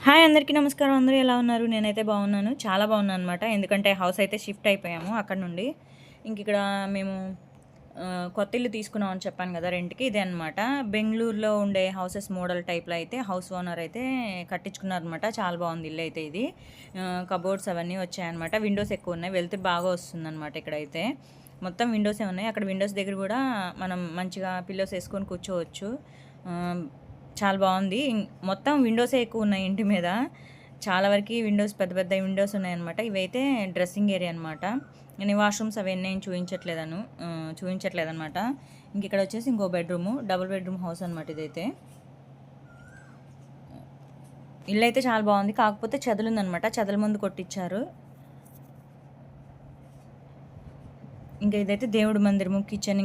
Hi అందరికీ నమస్కారం. అందరూ ఎలా ఉన్నారు? నేనైతే బాగున్నాను. చాలా బాగున్నాను అనమాట. ఎందుకంటే హౌస్ అయితే షిఫ్ట్ అయిపోయాము అక్కడ నుండి. ఇక్కడ మేము కొత్త ఇల్లు తీసుకున్నాం అని చెప్పాను కదా రెంట్‌కి. ఇదే అనమాట. బెంగుళూరులో ఉండే హౌసెస్ మోడల్ టైప్‌లో అయితే హౌస్ ఓనర్ అయితే కట్టించుకున్నారనమాట. చాలా బాగుంది ఇల్లు అయితే ఇది. కబోర్డ్స్ అవన్నీ వచ్చాయన్నమాట. విండోస్ ఎక్కువ ఉన్నాయి. వెలుతురు బాగా వస్తుందన్నమాట ఇక్కడైతే. మొత్తం విండోసే ఉన్నాయి. అక్కడ విండోస్ దగ్గర కూడా మనం మంచిగా పిల్లోస్ వేసుకొని కూర్చోవచ్చు. చాలా బాగుంది. మొత్తం విండోసే ఎక్కువ ఉన్నాయి ఇంటి మీద. చాలా వరకు విండోస్ పెద్ద పెద్ద విండోస్ ఉన్నాయన్నమాట. ఇవైతే డ్రెస్సింగ్ ఏరియా అనమాట. నేను వాష్రూమ్స్ అవన్నీ ఏం చూపించట్లేదనమాట. ఇక్కడ వచ్చేసి ఇంకో బెడ్రూము, డబుల్ బెడ్రూమ్ హౌస్ అనమాట ఇదైతే. ఇల్లు అయితే చాలా బాగుంది. కాకపోతే చెదలుందనమాట. చెదల ముందు కొట్టించారు. ఇదైతే దేవుడి మందిరము, కిచెన్.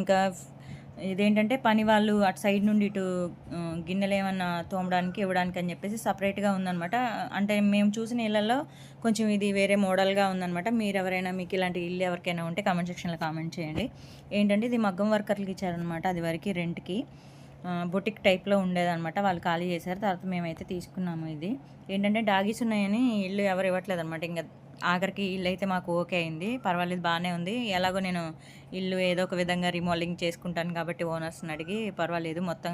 ఇదేంటంటే పని వాళ్ళు అటు సైడ్ నుండి ఇటు గిన్నెలు ఏమన్నా తోమడానికి ఇవ్వడానికి అని చెప్పేసి సపరేట్గా ఉందన్నమాట. అంటే మేము చూసిన ఇళ్ళల్లో కొంచెం ఇది వేరే మోడల్గా ఉందన్నమాట. మీరు ఎవరైనా మీకు ఇలాంటి ఇల్లు ఎవరికైనా ఉంటే కామెంట్ సెక్షన్లో కామెంట్ చేయండి. ఏంటంటే ఇది మగ్గం వర్కర్లకి ఇచ్చారనమాట. అది వరకు రెంట్కి బొటిక్ టైప్లో ఉండేదన్నమాట. వాళ్ళు ఖాళీ చేశారు. తర్వాత మేమైతే తీసుకున్నాము. ఇది ఏంటంటే డాగీస్ ఉన్నాయని ఇల్లు ఎవరు ఇవ్వట్లేదు అనమాట. ఇంకా ఆఖరికి ఇల్లు అయితే మాకు ఓకే అయింది. పర్వాలేదు, బాగానే ఉంది. ఎలాగో నేను ఇల్లు ఏదో ఒక విధంగా రీమోడలింగ్ చేసుకుంటాను కాబట్టి ఓనర్స్ని అడిగి పర్వాలేదు, మొత్తం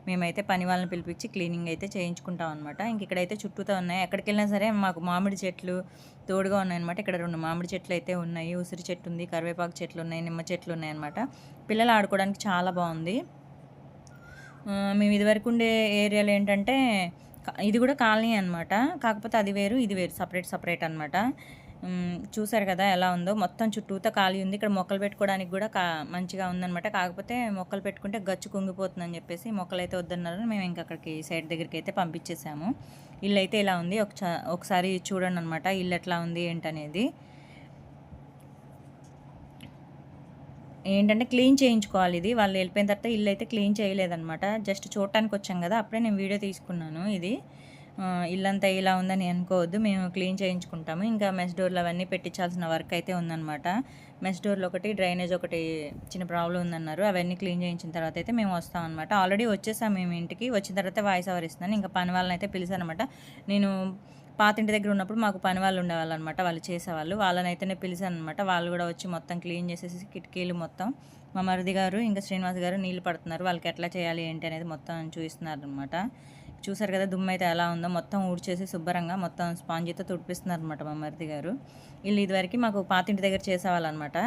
మేమైతే పని వాళ్ళని పిలిపించి క్లీనింగ్ అయితే చేయించుకుంటాం అనమాట. ఇక్కడైతే చుట్టూతో ఉన్నాయి. ఎక్కడికి వెళ్ళినా సరే మాకు మామిడి చెట్లు తోడుగా ఉన్నాయన్నమాట. ఇక్కడ 2 మామిడి చెట్లు అయితే ఉన్నాయి. ఉసిరి చెట్టు ఉంది, కరివేపాకు చెట్లు ఉన్నాయి, నిమ్మ చెట్లు ఉన్నాయన్నమాట. పిల్లలు ఆడుకోవడానికి చాలా బాగుంది. మేము ఇదివరకు ఉండే ఏరియాలో ఏంటంటే ఇది కూడా కాలనీ అనమాట. కాకపోతే అది వేరు, ఇది వేరు, సపరేట్ అనమాట. చూసారు కదా ఎలా ఉందో. మొత్తం చుట్టూతో ఖాళీ ఉంది. ఇక్కడ మొక్కలు పెట్టుకోవడానికి కూడా మంచిగా ఉందన్నమాట. కాకపోతే మొక్కలు పెట్టుకుంటే గచ్చు కుంగిపోతుందని చెప్పేసి మొక్కలు అయితే వద్దన్నారు. మేము ఇంకా అక్కడికి సైడ్ దగ్గరికి అయితే పంపించేసాము. ఇల్లు అయితే ఇలా ఉంది. ఒకసారి చూడండి అనమాట ఇల్లు ఎట్లా ఉంది ఏంటనేది. ఏంటంటే క్లీన్ చేయించుకోవాలి. ఇది వాళ్ళు వెళ్ళిపోయిన తర్వాత ఇల్లు అయితే క్లీన్ చేయలేదన్నమాట. జస్ట్ చూడటానికి వచ్చాం కదా, అప్పుడే నేను వీడియో తీసుకున్నాను. ఇది ఇల్లంతా ఇలా ఉందని అనుకోవద్దు, మేము క్లీన్ చేయించుకుంటాము. ఇంకా మెస్ డోర్లు అవన్నీ పెట్టించాల్సిన వర్క్ అయితే ఉందన్నమాట. మెస్ డోర్లు ఒకటి, డ్రైనేజ్ ఒకటి చిన్న ప్రాబ్లం ఉందన్నారు. అవన్నీ క్లీన్ చేయించిన తర్వాత అయితే మేము వస్తాం అనమాట. ఆల్రెడీ వచ్చేసాం మేము ఇంటికి. వచ్చిన తర్వాత వాయిస్ ఓవర్ ఇస్తున్నాను. ఇంకా పని వాళ్ళని అయితే పిలిచానమాట. నేను పాతింటి దగ్గర ఉన్నప్పుడు మాకు పని వాళ్ళు ఉండేవాళ్ళు అనమాట. వాళ్ళు చేసేవాళ్ళు. వాళ్ళని అయితేనే పిలిచాను అనమాట. వాళ్ళు కూడా వచ్చి మొత్తం క్లీన్ చేసేసి కిటికీలు మొత్తం. మా మరిది గారు ఇంకా శ్రీనివాస్ గారు నీళ్ళు పడుతున్నారు. వాళ్ళకి ఎట్లా చేయాలి ఏంటి అనేది మొత్తం చూపిస్తున్నారు అనమాట. చూసారు కదా దుమ్ము అయితే ఎలా ఉందో. మొత్తం ఊడ్చేసి శుభ్రంగా మొత్తం స్పాంజితో తుడిపిస్తున్నారు అనమాట మా మరిది గారు. వీళ్ళు ఇదివరకు మాకు పాతింటి దగ్గర చేసేవాళ్ళు అనమాట.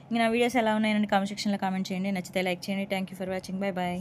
ఇంకా నా వీడియోస్ ఎలా ఉన్నాయని కామెంట్ సెక్షన్లో కామెంట్ చేయండి. నచ్చితే లైక్ చేయండి. Thank you for watching. Bye bye.